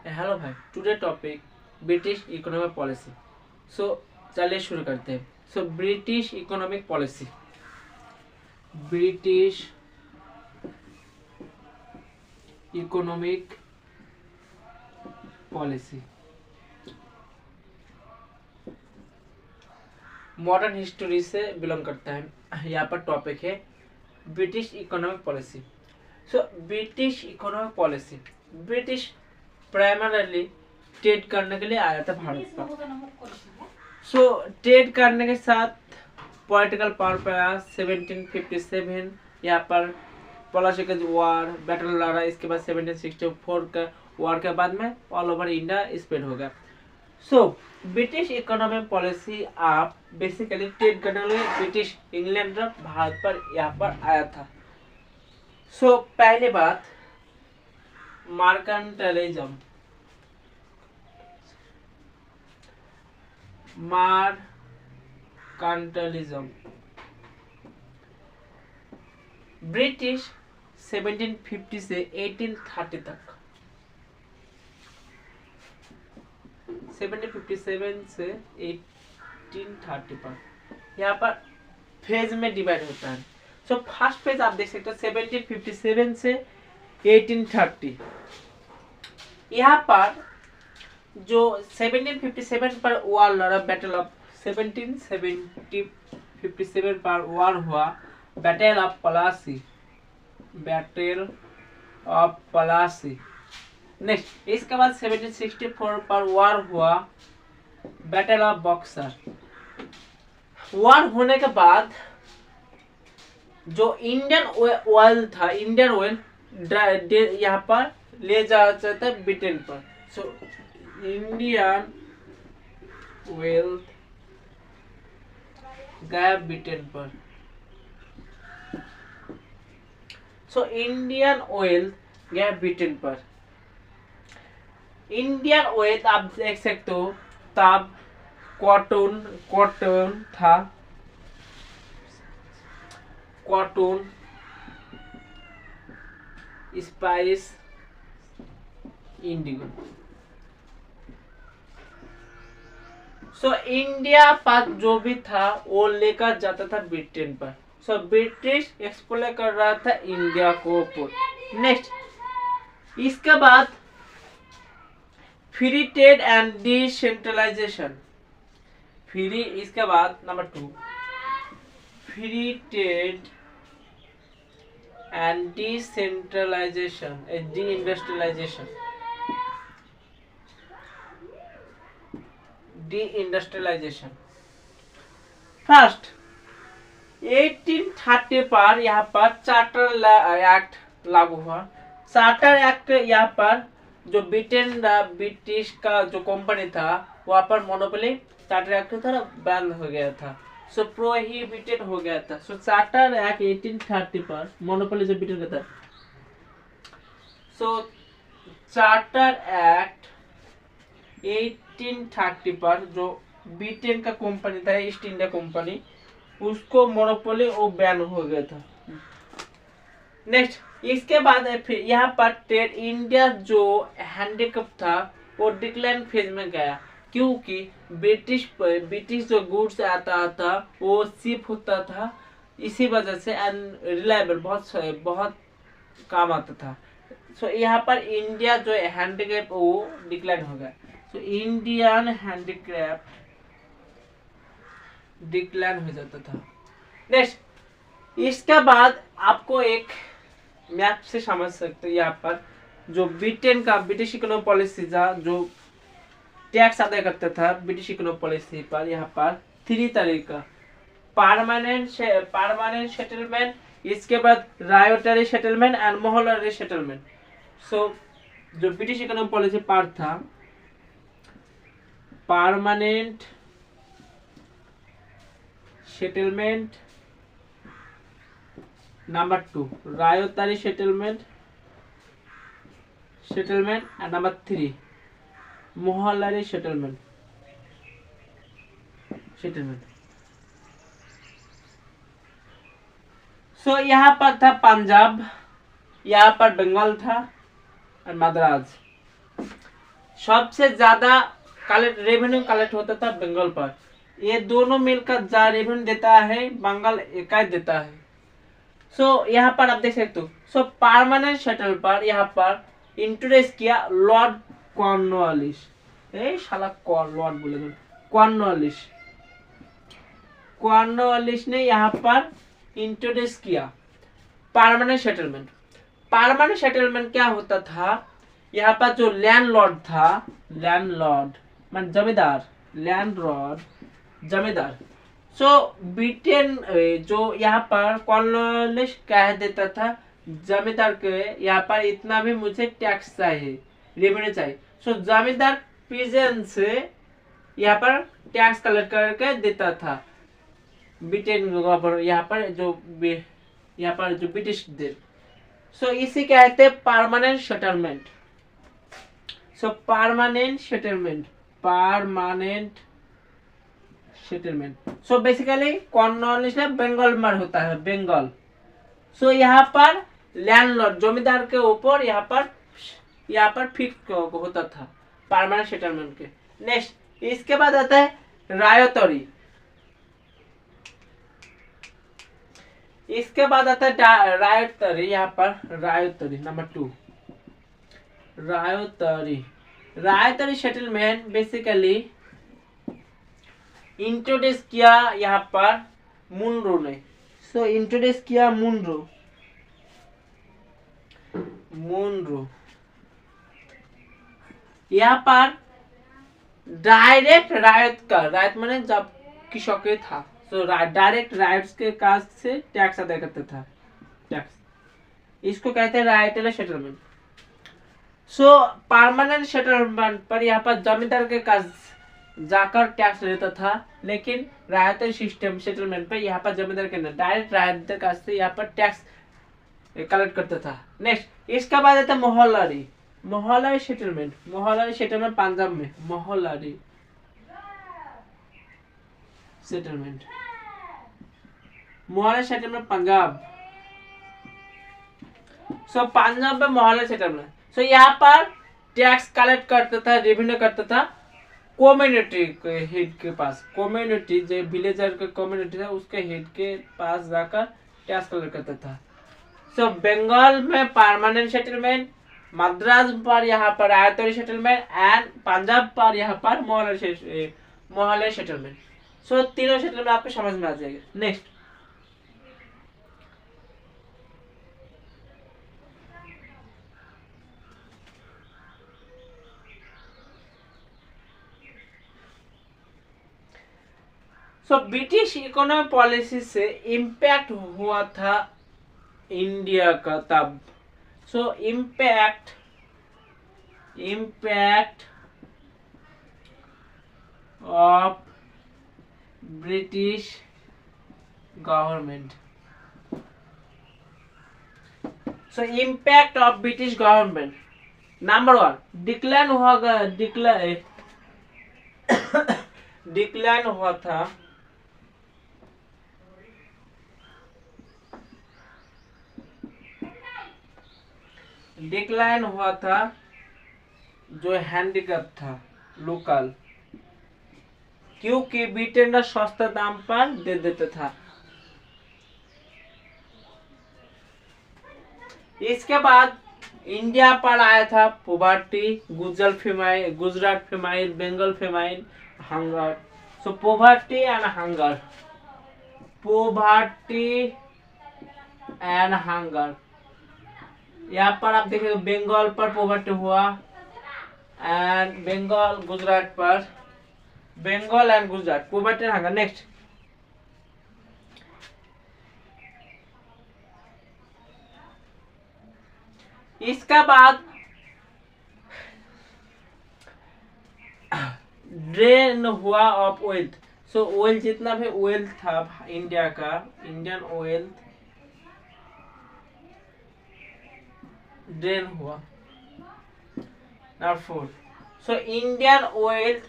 Hello भाई, today topic British economic policy. So चलिए शुरू करते हैं। British economic policy, British economic policy modern history से बिलोंग करता है। यहाँ पर टॉपिक है British economic policy. British economic policy, British primarily trade करने के लिए आया था भारत पर। ट्रेड करने के साथ पॉलिटिकल पावर पे आया 1757। यहाँ पर पॉलिटिकल वार बैटल लड़ा। इसके बाद 1764 का वार के बाद में ऑल ओवर इंडिया स्प्रेड हो गया। ब्रिटिश इकोनॉमिक पॉलिसी आप बेसिकली ट्रेड करने के लिए ब्रिटिश इंग्लैंड भारत पर यहाँ पर आया था। पहली बात मार्केंटाइलिज्म, ब्रिटिश 1750 से 1830 तक, 1757 से 1830 पर यहाँ पर फेज में डिवाइड होता है। फर्स्ट फेज आप देख सकते हो 1757 से 1830। यहाँ पर जो 1757 पर वार लड़ा, बैटल ऑफ 1757 पर वार हुआ, battle of Plassey, battle of Plassey. Next इसके बाद 1764 पर वार हुआ, बैटल ऑफ बक्सर। वार होने के बाद जो इंडियन ऑयल था, इंडियन ऑयल यहाँ पर ले जाया जाता है ब्रिटेन पर। इंडियन ऑयल गया ब्रिटेन पर। इंडियन ऑयल गया ब्रिटेन पर। इंडियन ऑयल आप देख सकते हो तब कॉटन था, कॉटन, स्पाइस, इंडिगो। इंडिया पर जो भी था वो लेकर जाता था ब्रिटेन पर। ब्रिटिश एक्सप्लोर कर रहा था इंडिया को ऊपर। नेक्स्ट इसके बाद free trade and decentralisation. Free, इसके बाद number 2 free trade and decentralisation, deindustrialisation. First 1830 पर यहाँ पर चार्टर एक्ट लागू हुआ। चार्टर एक्ट यहाँ पर जो ब्रिटिश का जो कंपनी था वहाँ पर मोनोपोली चार्टर एक्ट था बैन हो गया था। प्रोहिबिटेड हो गया था। चार्टर एक्ट 1830 पर मोनोपोली जो ब्रिटेन का था। चार्टर एक्ट 1830 पर जो ब्रिटेन का कंपनी था, ईस्ट इंडिया कंपनी, उसको मोनोपोली वो बैन हो गया था। नेक्स्ट इसके बाद फिर यहाँ पर ट्रेड इंडिया जो हैंडीक्राफ्ट था वो डिक्लाइन फेज में गया, क्योंकि ब्रिटिश जो गुड्स आता था वो शिप होता था, इसी वजह से अनरिलायबल बहुत काम आता था। यहाँ पर इंडिया जो हैंडीक्राफ्ट वो डिक्लाइन हो गया। इंडियन हैंडीक्राफ्ट डिक्लाइन हो जाता था। नेक्स्ट इसके बाद आपको एक मैप से समझ सकते हो, यहाँ पर जो ब्रिटेन का ब्रिटिश इकोनॉमिक पॉलिसी था, जो टैक्स अदा करता था ब्रिटिश इकोनॉमिक पॉलिसी पर, यहाँ पर 3 तरीका: परमानेंट सेटलमेंट, इसके बाद ryotwari settlement and mahalwari settlement. जो ब्रिटिश इकोनॉमिक पॉलिसी पार्ट था, permanent settlement, number 2 ryotwari settlement and number 3 mahalwari settlement. यहाँ पर था पंजाब, यहाँ पर बंगाल था और मद्रास। सबसे ज्यादा रेवेन्यू कलेक्ट होता था बंगाल पर। ये दोनों मिलकर जा रेवेन्यू देता है, बंगाल इकाई देता है। सो यहाँ पर आप देख सकते हो। सो परमानेंट सेटल पर यहाँ पर इंट्रोड्यूस किया लॉर्ड कॉर्नवालिस। शाला लॉर्ड बोले तो कॉर्नवालिस। कॉर्नवालिस ने यहाँ पर इंट्रोड्यूस किया परमानेंट सेटलमेंट। परमानेंट सेटलमेंट क्या होता था, यहाँ पर जो लैंडलॉर्ड था, लैंडलॉर्ड मान जमींदार, लैंडलॉर्ड जमींदार। सो ब्रिटेन जो यहाँ पर कॉर्नवालिस कह देता था जमींदार के, यहाँ पर इतना भी मुझे टैक्स चाहिए, रेवेन्यू चाहिए। सो जमींदार पीजेंट से यहाँ पर टैक्स कलेक्ट करके देता था ब्रिटेन यहाँ पर जो ब्रिटिश दे। सो इसी कहते हैं permanent settlement. So permanent settlement, permanent settlement. So basically Cornwallis Bengal में होता है, बंगाल। सो यहाँ पर लैंडलॉर्ड जमींदार के ऊपर यहाँ पर फिक्स होता था परमानेंट सेटलमेंट के। नेक्स्ट इसके बाद आता है रायतरी। इसके बाद आता है रायतरी। यहाँ पर रायतरी नंबर 2, रायतरी सेटलमेंट बेसिकली इंट्रोड्यूस किया यहाँ पर मुनरो ने। सो इंट्रोड्यूस किया मुनरो। यहाँ पर डायरेक्ट रायत माने जब कृषक था, सो डायरेक्ट राइट्स के काज से टैक्स अदा करता था, टैक्स। इसको कहते हैं रायतरी सेटलमेंट। सो परमानेंट सेटलमेंट पर यहाँ पर जमींदार के काज जाकर टैक्स लेता था, लेकिन रायतरी सिस्टम सेटलमेंट पर यहाँ पर जमींदार के डायरेक्ट रायत के काज से यहाँ पर टैक्स कलेक्ट करता था। नेक्स्ट इसका बाद आता है मोहल्लारी सेटलमेंट। मोहल्लारी सेटलमेंट पंजाब में, मोहल्लारी सेटलमेंट, मोहल्लारी सेटलमेंट पंजाब। सो पंजाब में मोहल्लारी सेटलमेंट। सो यहाँ पर टैक्स कलेक्ट करता था, रेवेन्यू करता था कम्युनिटी के हेड के पास। कम्युनिटी जो विलेजर के कम्युनिटी था उसके हेड के पास जाकर टैक्स कलेक्ट करता था। सो बंगाल में परमानेंट सेटलमेंट, मद्रास पर यहाँ पर रायतरी सेटलमेंट एंड पंजाब पर यहाँ पर मोहल्लारी सेटलमेंट। सो तीनों सेटलमेंट आपको समझ में आ जाएगा। Next so British economic policy से इम्पैक्ट हुआ था इंडिया का तब। सो impact of British government. So impact of British government number 1, decline हुआ था जो हैंडीक्राफ्ट था लोकल, क्योंकि ब्रिटेन का सस्ता दाम पर दे देता था। इसके बाद इंडिया पर आया था poverty, Gujarat famine, Bengal famine, hunger. So poverty and hunger, यहाँ पर आप देखिए बंगाल पर पॉवर्टी हुआ and Bengal and Gujarat poverty and hunger. Next इसका बाद ड्रेन हुआ ऑफ वेल्थ। सो वेल्थ जितना भी वेल्थ था इंडिया का, इंडियन वेल्थ ड्रेन हुआ। Number 4, so Indian wealth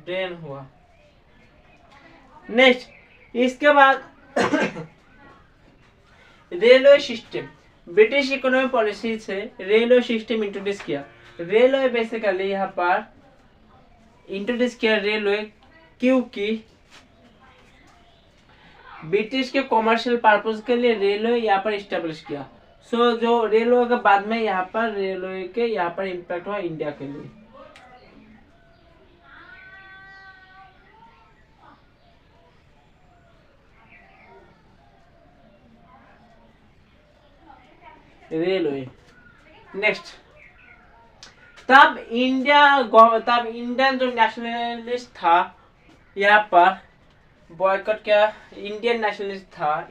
drain हुआ। नेक्स्ट इसके बाद railway system, British economic policy से रेलवे सिस्टम इंट्रोड्यूस किया। रेलवे बेसिकली यहाँ पर इंट्रोड्यूस किया रेलवे क्योंकि ब्रिटिश के कॉमर्शियल पर्पस के लिए रेलवे यहाँ पर इस्टेब्लिश किया। सो जो रेलवे के बाद में यहाँ पर रेलवे के यहाँ पर इम्पैक्ट हुआ इंडिया के लिए। रेलवे नेक्स्ट, तब इंडियन जो नेशनलिस्ट था यहाँ पर बॉयकॉट क्या, इंडियन नेशनलिस्ट था,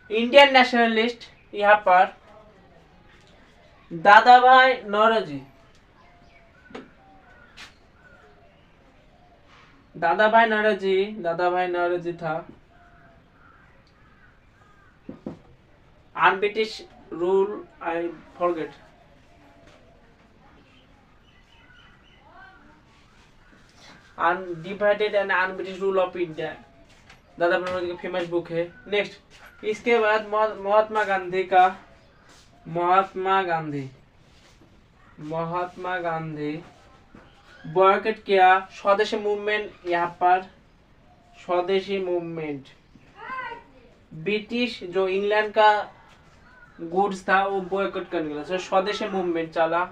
इंडियन नेशनलिस्ट यहाँ पर दादाभाई नौरोजी था। UnBritish rule, I forget, undivided and unBritish rule of India, Dadabhai Naoroji का फेमस बुक है। नेक्स्ट, इसके बाद महात्मा गांधी बॉयकॉट किया स्वदेशी मूवमेंट, यहाँ पर स्वदेशी मूवमेंट, ब्रिटिश जो इंग्लैंड का गुड्स था वो बॉयकॉट करने लगा, स्वदेशी मूवमेंट चला।